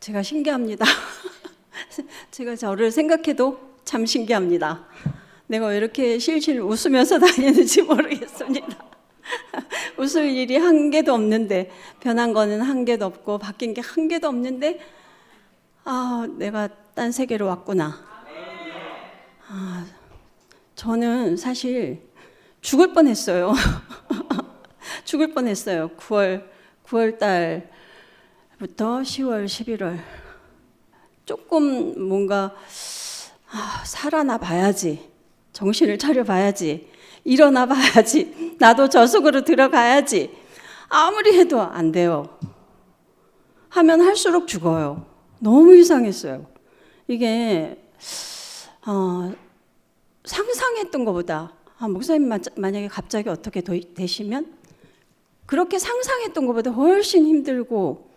제가 신기합니다. 제가 저를 생각해도 참 신기합니다. 내가 왜 이렇게 실실 웃으면서 다니는지 모르겠습니다. 웃을 일이 한 개도 없는데, 변한 거는 한 개도 없고 바뀐 게 한 개도 없는데, 내가 딴 세계로 왔구나. 저는 사실 죽을 뻔했어요. 죽을 뻔했어요. 9월 달부터 10월, 11월. 조금 뭔가 살아나 봐야지. 정신을 차려 봐야지. 일어나 봐야지. 나도 저 속으로 들어가야지. 아무리 해도 안 돼요. 하면 할수록 죽어요. 너무 이상했어요. 이게 상상했던 것보다, 목사님 만약에 갑자기 어떻게 되시면 그렇게 상상했던 것보다 훨씬 힘들고,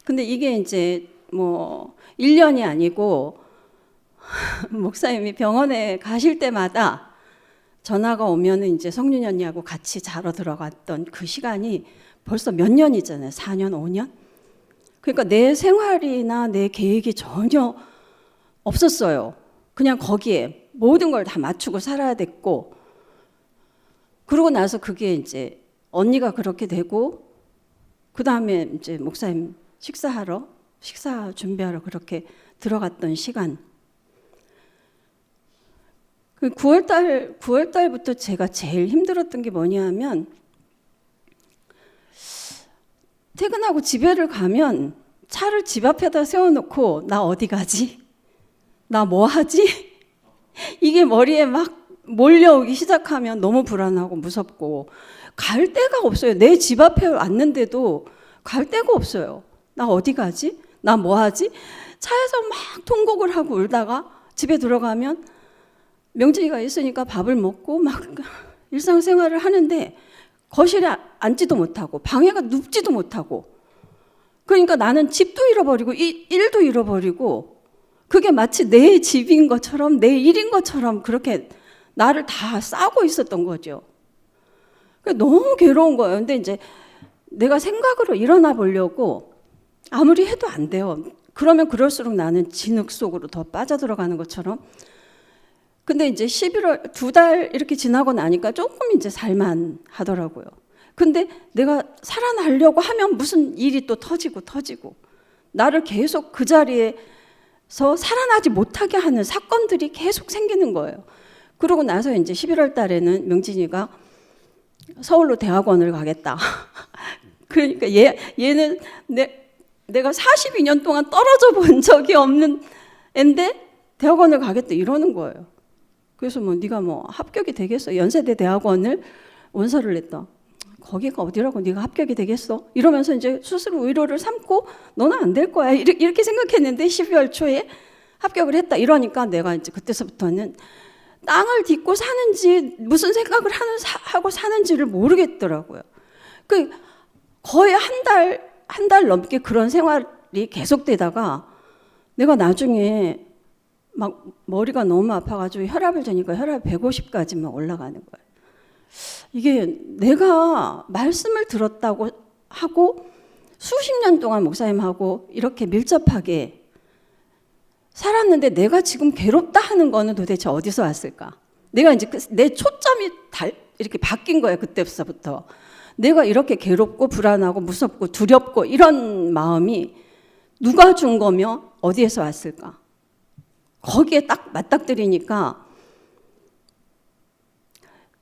근데 이게 이제 뭐 1년이 아니고 목사님이 병원에 가실 때마다 전화가 오면은 이제 성윤이 언니하고 같이 자러 들어갔던 그 시간이 벌써 몇 년이잖아요. 4년, 5년? 그러니까 내 생활이나 내 계획이 전혀 없었어요. 그냥 거기에 모든 걸 다 맞추고 살아야 됐고, 그러고 나서 그게 이제 언니가 그렇게 되고, 그 다음에 이제 목사님 식사 준비하러 그렇게 들어갔던 시간. 9월 달부터 제가 제일 힘들었던 게 뭐냐면, 퇴근하고 집에를 가면 차를 집 앞에다 세워놓고 나 어디 가지? 나 뭐 하지? 이게 머리에 막 몰려오기 시작하면 너무 불안하고 무섭고, 갈 데가 없어요. 내 집 앞에 왔는데도 갈 데가 없어요. 나 어디 가지? 나 뭐 하지? 차에서 막 통곡을 하고 울다가 집에 들어가면 명진이가 있으니까 밥을 먹고 막 일상생활을 하는데, 거실에 앉지도 못하고 방에가 눕지도 못하고, 그러니까 나는 집도 잃어버리고 일도 잃어버리고, 그게 마치 내 집인 것처럼 내 일인 것처럼 그렇게 나를 다 싸고 있었던 거죠. 너무 괴로운 거예요. 근데 이제 내가 생각으로 일어나 보려고 아무리 해도 안 돼요. 그러면 그럴수록 나는 진흙 속으로 더 빠져들어가는 것처럼. 근데 이제 11월 2달 이렇게 지나고 나니까 조금 이제 살만 하더라고요. 근데 내가 살아나려고 하면 무슨 일이 또 터지고 나를 계속 그 자리에서 살아나지 못하게 하는 사건들이 계속 생기는 거예요. 그러고 나서 이제 11월 달에는 명진이가 서울로 대학원을 가겠다. 그러니까 얘는 내가 42년 동안 떨어져 본 적이 없는 앤데 대학원을 가겠다 이러는 거예요. 그래서 네가 합격이 되겠어? 연세대 대학원을 원서를 냈다. 거기가 어디라고 네가 합격이 되겠어? 이러면서 이제 스스로 위로를 삼고 너는 안 될 거야 이렇게 생각했는데 12월 초에 합격을 했다. 이러니까 내가 이제 그때서부터는 땅을 딛고 사는지 무슨 생각을 하고 사는지를 모르겠더라고요. 거의 한 달 넘게 그런 생활이 계속되다가 내가 나중에 막 머리가 너무 아파가지고 혈압을 재니까 혈압이 150까지 막 올라가는 거예요. 이게 내가 말씀을 들었다고 하고 수십 년 동안 목사님하고 이렇게 밀접하게 살았는데 내가 지금 괴롭다 하는 거는 도대체 어디서 왔을까? 내가 이제 내 초점이 이렇게 바뀐 거예요. 그때부터. 내가 이렇게 괴롭고 불안하고 무섭고 두렵고 이런 마음이 누가 준 거며 어디에서 왔을까? 거기에 딱 맞닥뜨리니까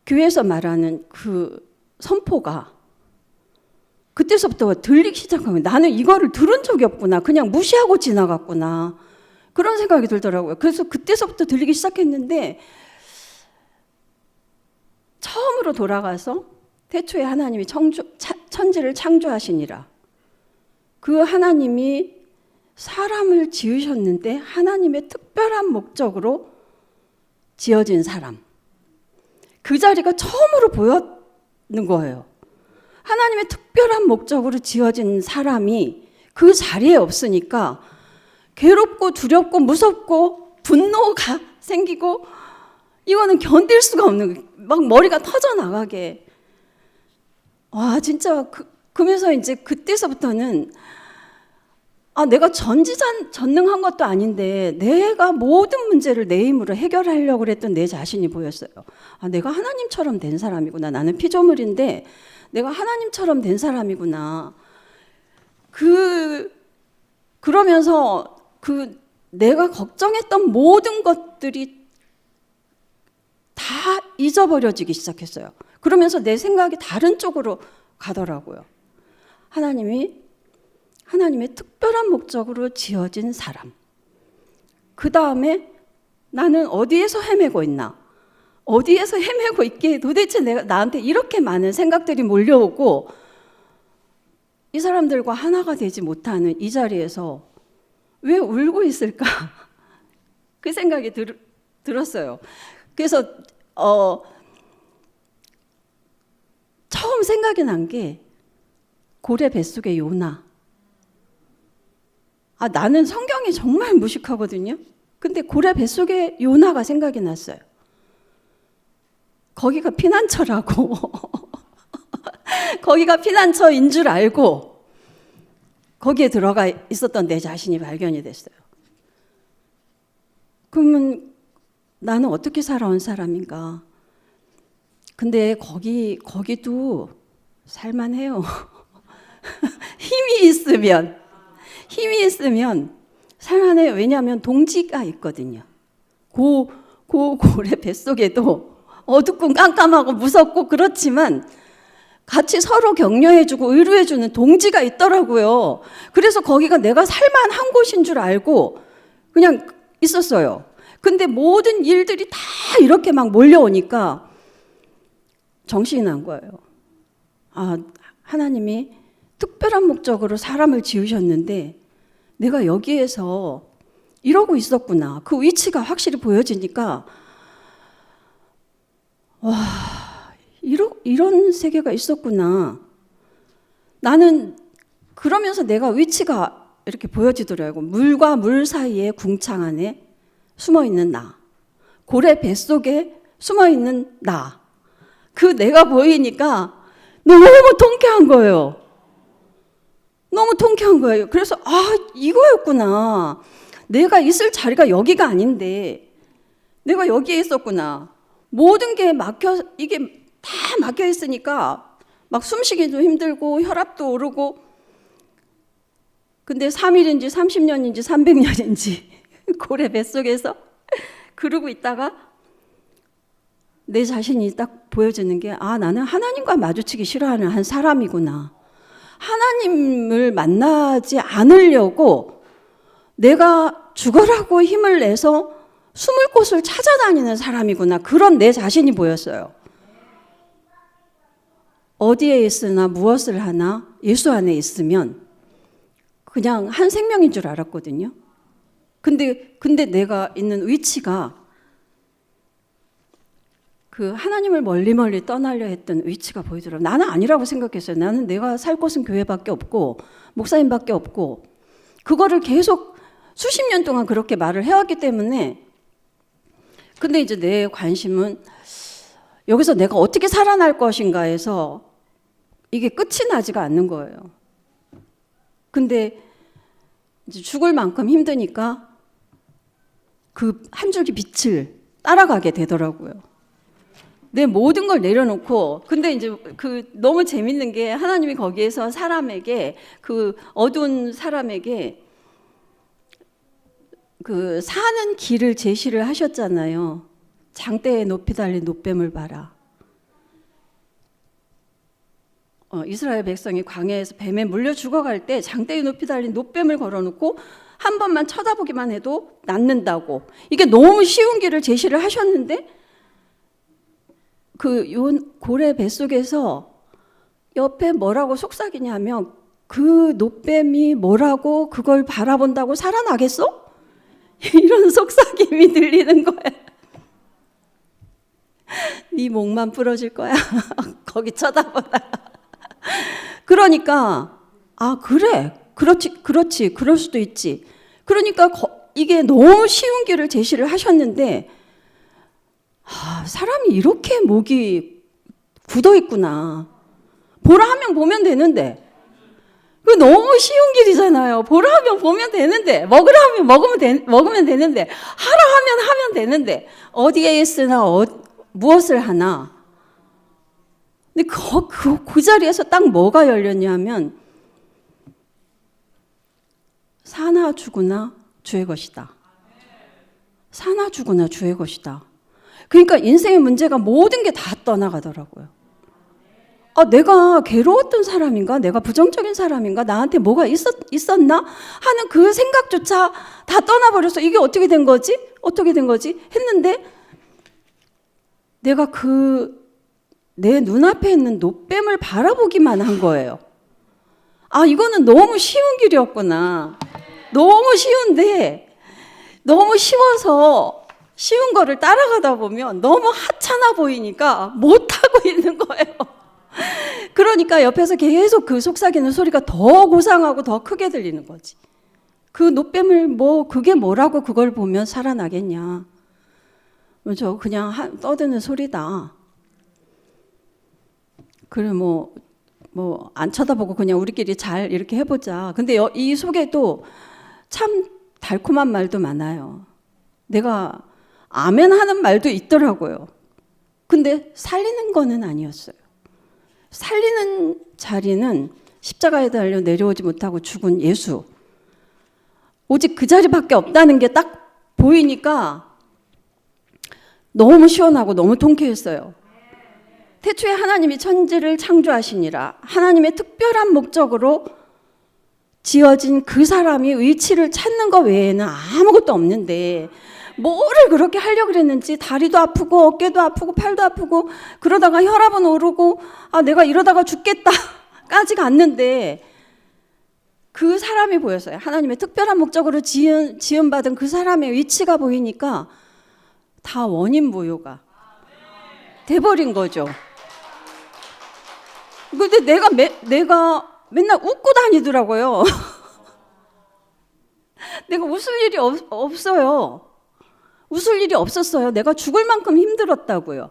교회에서 말하는 그 선포가 그때서부터 들리기 시작하면 나는 이거를 들은 적이 없구나. 그냥 무시하고 지나갔구나. 그런 생각이 들더라고요. 그래서 그때서부터 들리기 시작했는데, 처음으로 돌아가서 태초에 하나님이 천지를 창조하시니라. 그 하나님이 사람을 지으셨는데 하나님의 특별한 목적으로 지어진 사람. 그 자리가 처음으로 보였는 거예요. 하나님의 특별한 목적으로 지어진 사람이 그 자리에 없으니까 괴롭고 두렵고 무섭고 분노가 생기고, 이거는 견딜 수가 없는 거예요. 막 머리가 터져나가게. 와, 진짜 그러면서 이제 그때서부터는 내가 전능한 것도 아닌데 내가 모든 문제를 내 힘으로 해결하려고 그랬던 내 자신이 보였어요. 내가 하나님처럼 된 사람이구나. 나는 피조물인데 내가 하나님처럼 된 사람이구나. 그러면서 내가 걱정했던 모든 것들이 다 잊어버려지기 시작했어요. 그러면서 내 생각이 다른 쪽으로 가더라고요. 하나님의 특별한 목적으로 지어진 사람. 그 다음에 나는 어디에서 헤매고 있나? 어디에서 헤매고 있기에 도대체 나한테 이렇게 많은 생각들이 몰려오고 이 사람들과 하나가 되지 못하는 이 자리에서 왜 울고 있을까? 그 생각이 들었어요. 그래서 처음 생각이 난 게 고래 뱃속의 요나. 나는 성경이 정말 무식하거든요. 근데 고래 뱃속의 요나가 생각이 났어요. 거기가 피난처라고. 거기가 피난처인 줄 알고 거기에 들어가 있었던 내 자신이 발견이 됐어요. 그러면 나는 어떻게 살아온 사람인가? 근데 거기도 살만해요. 힘이 있으면 살만해요. 왜냐하면 동지가 있거든요. 고래 뱃속에도 어둡고 깜깜하고 무섭고 그렇지만 같이 서로 격려해주고 위로해주는 동지가 있더라고요. 그래서 거기가 내가 살만한 곳인 줄 알고 그냥 있었어요. 근데 모든 일들이 다 이렇게 막 몰려오니까 정신이 난 거예요. 하나님이 특별한 목적으로 사람을 지으셨는데 내가 여기에서 이러고 있었구나. 그 위치가 확실히 보여지니까 이런 세계가 있었구나. 나는 그러면서 내가 위치가 이렇게 보여지더라고요. 물과 물 사이에 궁창 안에 숨어있는 나. 고래 뱃속에 숨어있는 나. 내가 보이니까 너무 통쾌한 거예요. 그래서 이거였구나. 내가 있을 자리가 여기가 아닌데 내가 여기에 있었구나. 모든 게 이게 다 막혀 있으니까 막 숨쉬기도 힘들고 혈압도 오르고. 근데 3일인지 30년인지 300년인지 고래 뱃속에서 그러고 있다가 내 자신이 딱 보여지는 게 나는 하나님과 마주치기 싫어하는 한 사람이구나. 하나님을 만나지 않으려고 내가 죽어라고 힘을 내서 숨을 곳을 찾아다니는 사람이구나. 그런 내 자신이 보였어요. 어디에 있으나 무엇을 하나 예수 안에 있으면 그냥 한 생명인 줄 알았거든요. 근데 내가 있는 위치가 하나님을 멀리 떠나려 했던 위치가 보이더라고요. 나는 아니라고 생각했어요. 나는 내가 살 곳은 교회밖에 없고 목사님밖에 없고 그거를 계속 수십 년 동안 그렇게 말을 해왔기 때문에. 근데 이제 내 관심은 여기서 내가 어떻게 살아날 것인가 해서 이게 끝이 나지가 않는 거예요. 근데 이제 죽을 만큼 힘드니까 한 줄기 빛을 따라가게 되더라고요. 내 모든 걸 내려놓고. 근데 이제 너무 재밌는 게 하나님이 거기에서 사람에게 어두운 사람에게 사는 길을 제시를 하셨잖아요. 장대에 높이 달린 놋뱀을 봐라. 이스라엘 백성이 광야에서 뱀에 물려 죽어갈 때 장대에 높이 달린 놋뱀을 걸어놓고 한 번만 쳐다보기만 해도 낫는다고. 이게 너무 쉬운 길을 제시를 하셨는데 고래 뱃속에서 옆에 뭐라고 속삭이냐면 놋뱀이 뭐라고 그걸 바라본다고 살아나겠어? 이런 속삭임이 들리는 거야. 네 목만 부러질 거야. 거기 쳐다보다. 그러니까 그래. 그렇지. 그럴 수도 있지. 그러니까 이게 너무 쉬운 길을 제시를 하셨는데 사람이 이렇게 목이 굳어 있구나. 보라 하면 보면 되는데 그 너무 쉬운 길이잖아요. 보라 하면 보면 되는데, 먹으라 하면 먹으면 되는데, 하라 하면 하면 되는데, 어디에 쓰나 무엇을 하나. 근데 그 자리에서 딱 뭐가 열렸냐면 사나 죽으나 주의 것이다. 사나 죽으나 주의 것이다. 그러니까 인생의 문제가 모든 게 다 떠나가더라고요. 내가 괴로웠던 사람인가? 내가 부정적인 사람인가? 나한테 뭐가 있었나? 하는 그 생각조차 다 떠나버려서 이게 어떻게 된 거지? 어떻게 된 거지? 했는데 내가 내 눈앞에 있는 노뱀을 바라보기만 한 거예요. 이거는 너무 쉬운 길이었구나. 너무 쉬운데 너무 쉬워서 쉬운 거를 따라가다 보면 너무 하찮아 보이니까 못하고 있는 거예요. 그러니까 옆에서 계속 그 속삭이는 소리가 더 고상하고 더 크게 들리는 거지. 그 노뱀을 그게 뭐라고 그걸 보면 살아나겠냐. 저 그냥 떠드는 소리다. 그래 안 쳐다보고 그냥 우리끼리 잘 이렇게 해보자. 근데 이 속에도 참 달콤한 말도 많아요. 내가 아멘 하는 말도 있더라고요. 근데 살리는 거는 아니었어요. 살리는 자리는 십자가에 달려 내려오지 못하고 죽은 예수. 오직 그 자리밖에 없다는 게 딱 보이니까 너무 시원하고 너무 통쾌했어요. 태초에 하나님이 천지를 창조하시니라. 하나님의 특별한 목적으로 지어진 그 사람이 위치를 찾는 것 외에는 아무것도 없는데 뭐를 그렇게 하려고 그랬는지 다리도 아프고 어깨도 아프고 팔도 아프고 그러다가 혈압은 오르고 내가 이러다가 죽겠다까지 갔는데 그 사람이 보였어요. 하나님의 특별한 목적으로 지음받은 그 사람의 위치가 보이니까 다 원인 부여가 돼버린 거죠. 근데 내가 맨날 웃고 다니더라고요. 내가 웃을 일이 없어요. 웃을 일이 없었어요. 내가 죽을 만큼 힘들었다고요.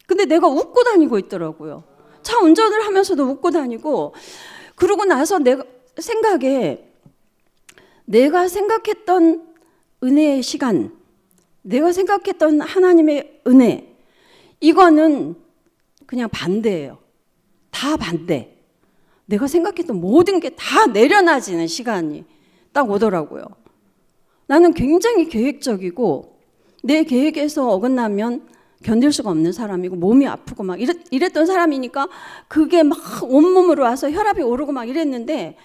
근데 내가 웃고 다니고 있더라고요. 차 운전을 하면서도 웃고 다니고, 그러고 나서 내가 생각했던 은혜의 시간, 내가 생각했던 하나님의 은혜, 이거는 그냥 반대예요. 다 반대. 내가 생각했던 모든 게 다 내려놔지는 시간이 딱 오더라고요. 나는 굉장히 계획적이고 내 계획에서 어긋나면 견딜 수가 없는 사람이고 몸이 아프고 막 이랬던 사람이니까 그게 막 온몸으로 와서 혈압이 오르고 막 이랬는데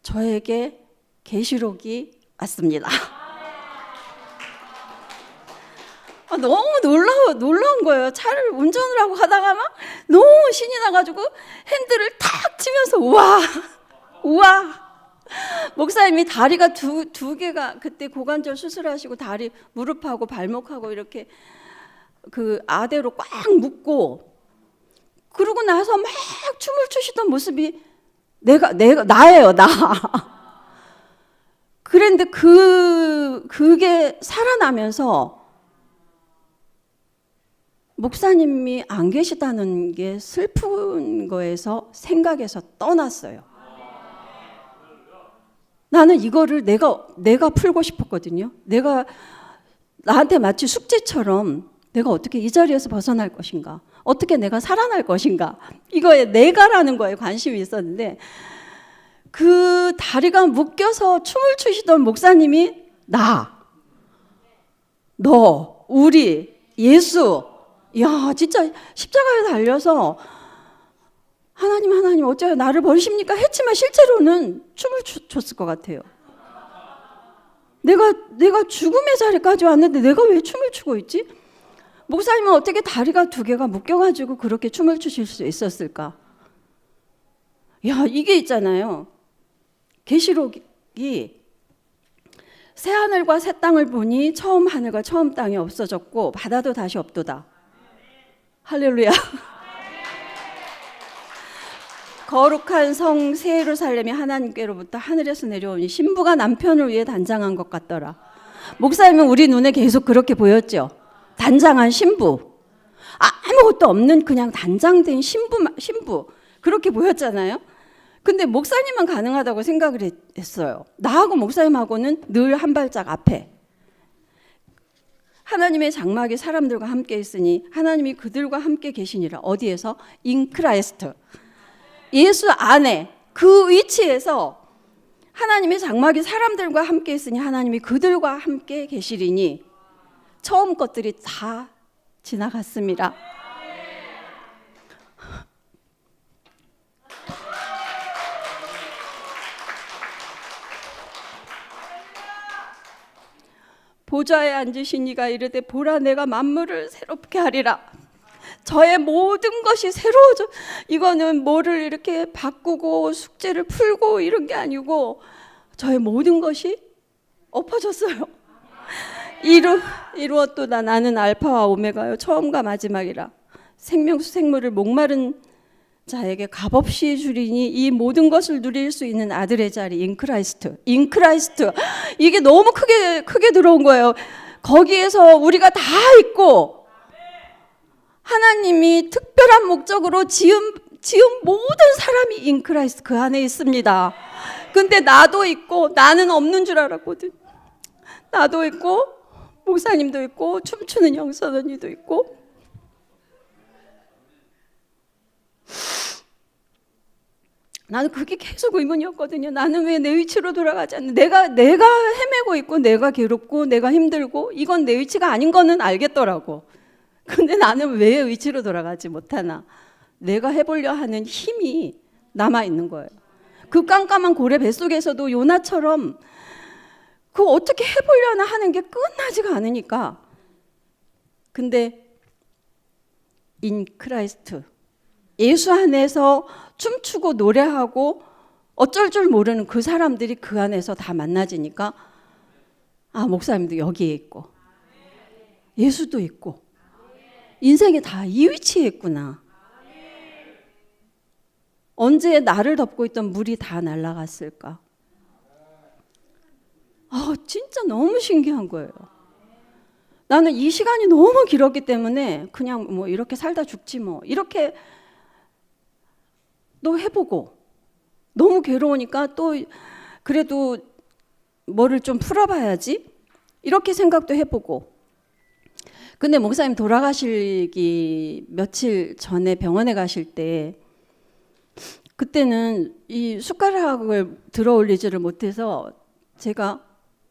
저에게 계시록이 왔습니다. 너무 놀라운 거예요. 차를 운전을 하고 가다가 막 너무 신이 나가지고 핸들을 탁 치면서 우와. 목사님이 다리가 두 개가 그때 고관절 수술하시고 다리 무릎하고 발목하고 이렇게 그 아대로 꽉 묶고 그러고 나서 막 춤을 추시던 모습이 나예요, 나. 그런데 그게 살아나면서 목사님이 안 계시다는 게 슬픈 거에서 생각에서 떠났어요. 나는 이거를 내가 풀고 싶었거든요. 나한테 마치 숙제처럼 내가 어떻게 이 자리에서 벗어날 것인가, 어떻게 내가 살아날 것인가, 이거에 내가라는 거에 관심이 있었는데 그 다리가 묶여서 춤을 추시던 목사님이 너, 우리, 예수, 야 진짜 십자가에 달려서 하나님 어째요 나를 버리십니까? 했지만 실제로는 춤을 췄을 것 같아요. 내가 죽음의 자리까지 왔는데 내가 왜 춤을 추고 있지? 목사님은 어떻게 다리가 두 개가 묶여가지고 그렇게 춤을 추실 수 있었을까? 야 이게 있잖아요. 계시록이 새 하늘과 새 땅을 보니 처음 하늘과 처음 땅이 없어졌고 바다도 다시 없도다. 할렐루야. 거룩한 성 새 예루살렘이 하나님께로부터 하늘에서 내려오니 신부가 남편을 위해 단장한 것 같더라. 목사님은 우리 눈에 계속 그렇게 보였죠. 단장한 신부. 아무것도 없는 그냥 단장된 신부 그렇게 보였잖아요. 근데 목사님은 가능하다고 생각을 했어요. 나하고 목사님하고는 늘 한 발짝 앞에. 하나님의 장막이 사람들과 함께 있으니 하나님이 그들과 함께 계시니라. 어디에서? In Christ. 예수 안에 그 위치에서 하나님의 장막이 사람들과 함께 있으니 하나님이 그들과 함께 계시리니 처음 것들이 다 지나갔습니다. 보좌에 앉으신 이가 이르되 보라 내가 만물을 새롭게 하리라. 저의 모든 것이 새로워져. 이거는 뭐를 이렇게 바꾸고 숙제를 풀고 이런 게 아니고 저의 모든 것이 엎어졌어요. 이루었도다. 나는 알파와 오메가요 처음과 마지막이라. 생명수 생물을 목마른 자에게 값없이 주리니 이 모든 것을 누릴 수 있는 아들의 자리 인크라이스트. 이게 너무 크게 들어온 거예요. 거기에서 우리가 다 있고 하나님이 특별한 목적으로 지은 모든 사람이 인크라이스트 그 안에 있습니다. 근데 나도 있고 나는 없는 줄 알았거든. 나도 있고 목사님도 있고 춤추는 영선 언니도 있고 나는 그게 계속 의문이었거든요. 나는 왜 내 위치로 돌아가지 않는 내가 헤매고 있고 내가 괴롭고 내가 힘들고 이건 내 위치가 아닌 거는 알겠더라고. 근데 나는 왜 위치로 돌아가지 못하나. 내가 해보려 하는 힘이 남아있는 거예요. 그 깜깜한 고래 뱃속에서도 요나처럼 그 어떻게 해보려나 하는 게 끝나지가 않으니까. 근데 인 크라이스트 예수 안에서 춤추고 노래하고 어쩔 줄 모르는 그 사람들이 그 안에서 다 만나지니까 아 목사님도 여기에 있고 예수도 있고 인생이 다 이 위치에 있구나. 언제 나를 덮고 있던 물이 다 날아갔을까? 진짜 너무 신기한 거예요. 나는 이 시간이 너무 길었기 때문에 그냥 뭐 이렇게 살다 죽지 뭐 이렇게 또 해보고 너무 괴로우니까 또 그래도 뭐를 좀 풀어봐야지 이렇게 생각도 해보고. 근데 목사님 돌아가시기 며칠 전에 병원에 가실 때 그때는 이 숟가락을 들어 올리지를 못해서 제가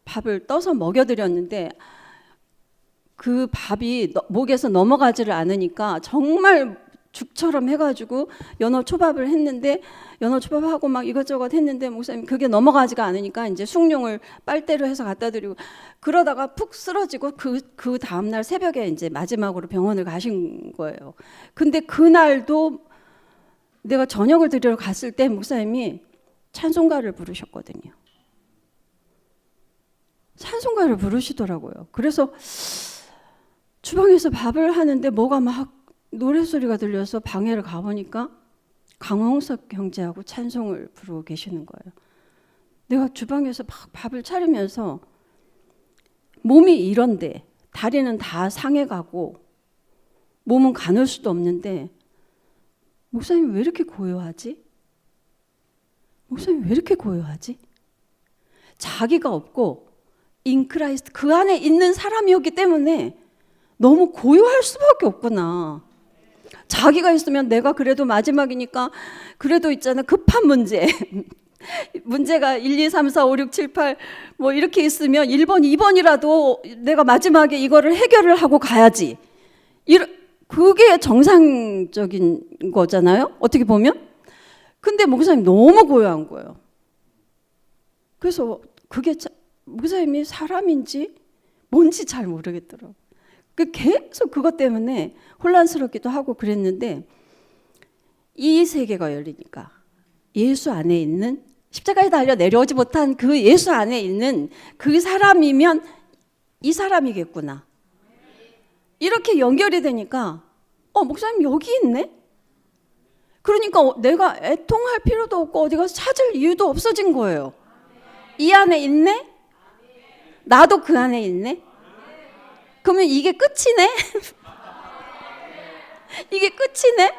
밥을 떠서 먹여드렸는데 그 밥이 목에서 넘어가지를 않으니까 정말 죽처럼 해가지고 연어 초밥을 했는데 연어 초밥하고 막 이것저것 했는데 목사님 그게 넘어가지가 않으니까 이제 숭늉을 빨대로 해서 갖다 드리고 그러다가 푹 쓰러지고 그 다음날 새벽에 이제 마지막으로 병원을 가신 거예요. 근데 그날도 내가 저녁을 드리러 갔을 때 목사님이 찬송가를 부르셨거든요. 찬송가를 부르시더라고요. 그래서 주방에서 밥을 하는데 뭐가 막 노래소리가 들려서 방에를 가보니까 강홍석 형제하고 찬송을 부르고 계시는 거예요. 내가 주방에서 막 밥을 차리면서 몸이 이런데 다리는 다 상해가고 몸은 가눌 수도 없는데 목사님 왜 이렇게 고요하지? 목사님 왜 이렇게 고요하지? 자기가 없고 인크라이스트 그 안에 있는 사람이었기 때문에 너무 고요할 수밖에 없구나. 자기가 있으면 내가 그래도 마지막이니까 그래도 있잖아 급한 문제 문제가 1, 2, 3, 4, 5, 6, 7, 8 뭐 이렇게 있으면 1번, 2번이라도 내가 마지막에 이거를 해결을 하고 가야지. 그게 정상적인 거잖아요. 어떻게 보면. 근데 목사님 너무 고요한 거예요. 그래서 그게 목사님이 사람인지 뭔지 잘 모르겠더라고요. 계속 그것 때문에 혼란스럽기도 하고 그랬는데 이 세계가 열리니까 예수 안에 있는 십자가에 달려 내려오지 못한 그 예수 안에 있는 그 사람이면 이 사람이겠구나. 이렇게 연결이 되니까 목사님 여기 있네? 그러니까 내가 애통할 필요도 없고 어디 가서 찾을 이유도 없어진 거예요. 이 안에 있네? 나도 그 안에 있네? 그러면 이게 끝이네? 이게 끝이네?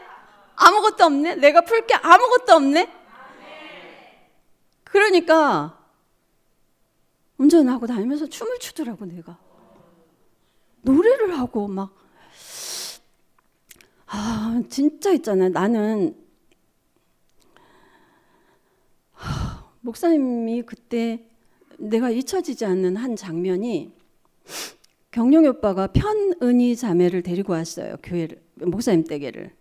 아무것도 없네? 내가 풀 게 아무것도 없네? 그러니까 운전하고 다니면서 춤을 추더라고. 내가 노래를 하고 막 진짜 있잖아요. 나는 목사님이 그때 내가 잊혀지지 않는 한 장면이 경룡이 오빠가 편은희 자매를 데리고 왔어요. 교회를, 목사님 댁에를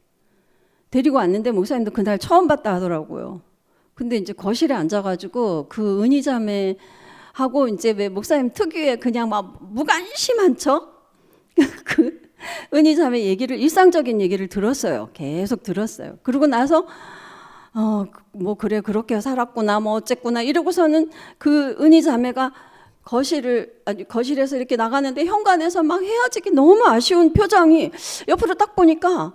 데리고 왔는데 목사님도 그날 처음 봤다 하더라고요. 근데 이제 거실에 앉아가지고 그 은희 자매하고 이제 왜 목사님 특유의 그냥 막 무관심한 척 그 은희 자매 얘기를, 일상적인 얘기를 들었어요. 계속 들었어요. 그러고 나서 뭐 그래 그렇게 살았구나 뭐 어쨌구나 이러고서는 그 은희 자매가 거실에서 이렇게 나가는데 현관에서 막 헤어지기 너무 아쉬운 표정이, 옆으로 딱 보니까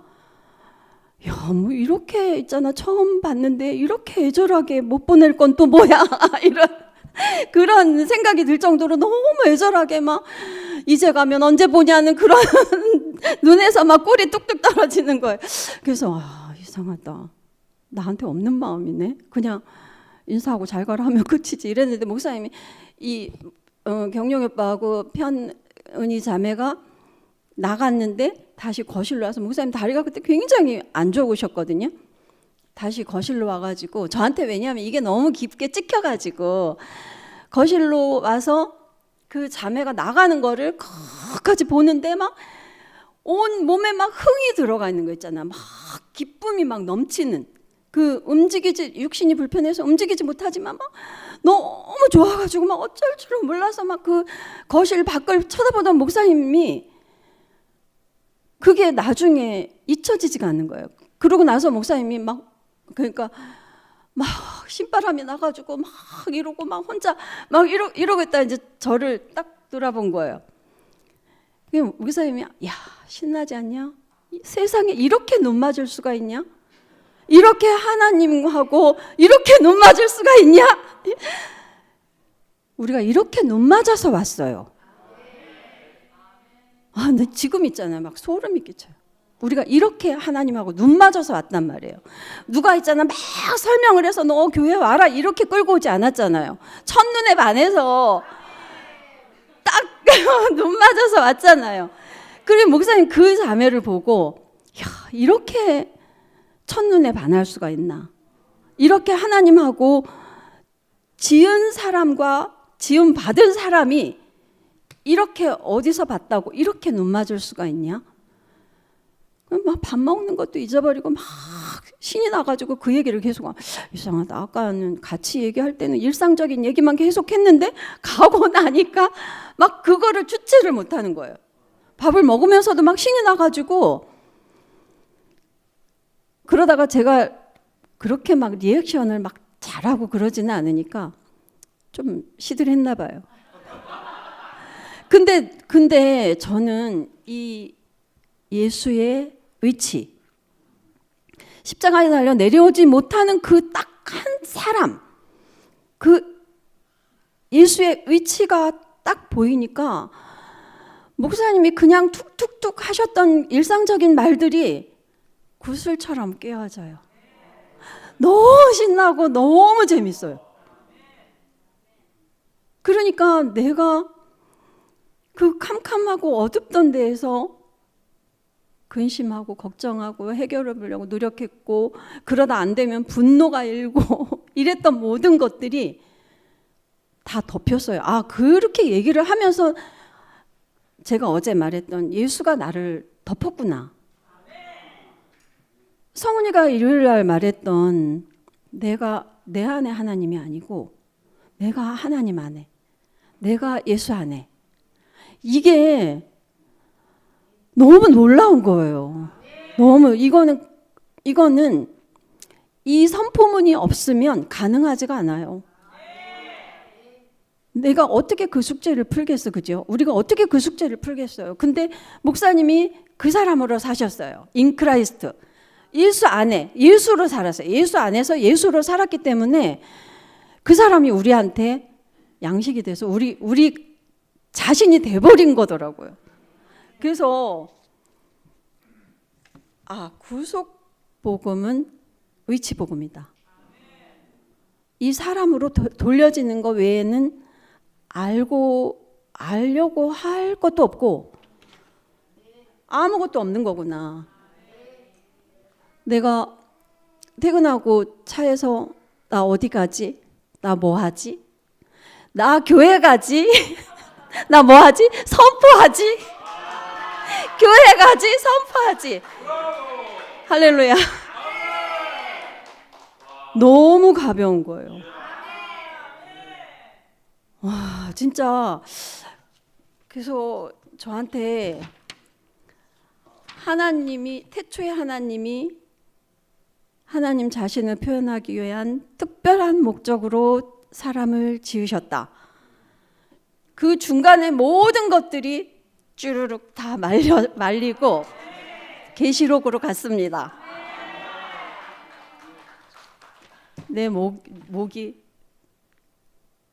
야, 뭐 이렇게 있잖아, 처음 봤는데 이렇게 애절하게 못 보낼 건 또 뭐야 이런 그런 생각이 들 정도로 너무 애절하게 막 이제 가면 언제 보냐는 그런 눈에서 막 꿀이 뚝뚝 떨어지는 거예요. 그래서 이상하다, 나한테 없는 마음이네, 그냥 인사하고 잘 가라 하면 끝이지 이랬는데, 목사님이 이 경룡 오빠하고 편은희 자매가 나갔는데 다시 거실로 와서, 목사님 다리가 그때 굉장히 안 좋으셨거든요. 다시 거실로 와가지고 저한테, 왜냐하면 이게 너무 깊게 찍혀가지고 거실로 와서 그 자매가 나가는 거를 끝까지 보는데 막 온 몸에 막 흥이 들어가 있는 거 있잖아. 막 기쁨이 막 넘치는, 그 육신이 불편해서 움직이지 못하지만 막 너무 좋아가지고 막 어쩔 줄을 몰라서 막 그 거실 밖을 쳐다보던 목사님이 그게 나중에 잊혀지지가 않는 거예요. 그러고 나서 목사님이 막, 그러니까 막 신바람이 나가지고 막 이러고 막 혼자 막 이러고 있다 이제 저를 딱 돌아본 거예요. 목사님이 야, 신나지 않냐? 세상에 이렇게 눈 맞을 수가 있냐? 이렇게 하나님하고 이렇게 눈 맞을 수가 있냐? 우리가 이렇게 눈 맞아서 왔어요. 근데 지금 있잖아요, 막 소름이 끼쳐요. 우리가 이렇게 하나님하고 눈 맞아서 왔단 말이에요. 누가 있잖아, 막 설명을 해서 너 교회 와라 이렇게 끌고 오지 않았잖아요. 첫눈에 반해서 딱 눈 맞아서 왔잖아요. 그리고 목사님 그 자매를 보고, 야, 이렇게 첫눈에 반할 수가 있나? 이렇게 하나님하고 지은 사람과 지음 받은 사람이 이렇게 어디서 봤다고 이렇게 눈 맞을 수가 있냐? 막 밥 먹는 것도 잊어버리고 막 신이 나가지고 그 얘기를 계속, 이상하다, 아까는 같이 얘기할 때는 일상적인 얘기만 계속 했는데 가고 나니까 막 그거를 주체를 못하는 거예요. 밥을 먹으면서도 막 신이 나가지고, 그러다가 제가 그렇게 막 리액션을 막 잘하고 그러지는 않으니까 좀 시들했나 봐요. 근데 저는 이 예수의 위치, 십자가에 달려 내려오지 못하는 그 딱 한 사람, 그 예수의 위치가 딱 보이니까 목사님이 그냥 툭툭툭 하셨던 일상적인 말들이 구슬처럼 깨어져요. 너무 신나고 너무 재밌어요. 그러니까 내가 그 캄캄하고 어둡던 데에서 근심하고 걱정하고 해결해 보려고 노력했고, 그러다 안 되면 분노가 일고 이랬던 모든 것들이 다 덮였어요. 그렇게 얘기를 하면서 제가 어제 말했던 예수가 나를 덮었구나. 성은이가 일요일날 말했던, 내가 내 안에 하나님이 아니고 내가 하나님 안에, 내가 예수 안에, 이게 너무 놀라운 거예요. 너무 이거는 이 선포문이 없으면 가능하지가 않아요. 내가 어떻게 그 숙제를 풀겠어, 그죠? 우리가 어떻게 그 숙제를 풀겠어요? 근데 목사님이 그 사람으로 사셨어요. 인 크라이스트. 예수 안에, 예수로 살았어요. 예수 안에서 예수로 살았기 때문에 그 사람이 우리한테 양식이 돼서 우리 자신이 돼버린 거더라고요. 그래서 구속 복음은 위치 복음이다. 이 사람으로 돌려지는 것 외에는 알려고 할 것도 없고 아무것도 없는 거구나. 내가 퇴근하고 차에서 나 어디 가지? 나 뭐 하지? 나 교회 가지? 나 뭐 하지? 선포하지? 교회 가지? 선포하지? 할렐루야. 너무 가벼운 거예요. 와, 진짜. 그래서 저한테 태초에 하나님이 하나님 자신을 표현하기 위한 특별한 목적으로 사람을 지으셨다. 그 중간에 모든 것들이 쭈르륵 다 말리고 계시록으로 갔습니다. 내 목이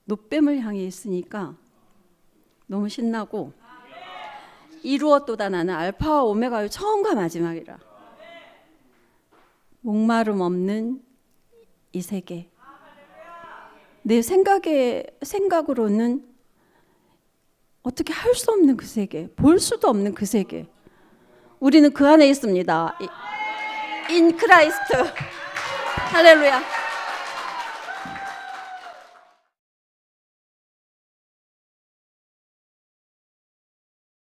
노뱀을 향해 있으니까 너무 신나고, 이루었도다 나는 알파와 오메가요 처음과 마지막이라. 목마름 없는 이 세계, 내 생각으로는 어떻게 할 수 없는 그 세계, 볼 수도 없는 그 세계, 우리는 그 안에 있습니다. In Christ. 할렐루야.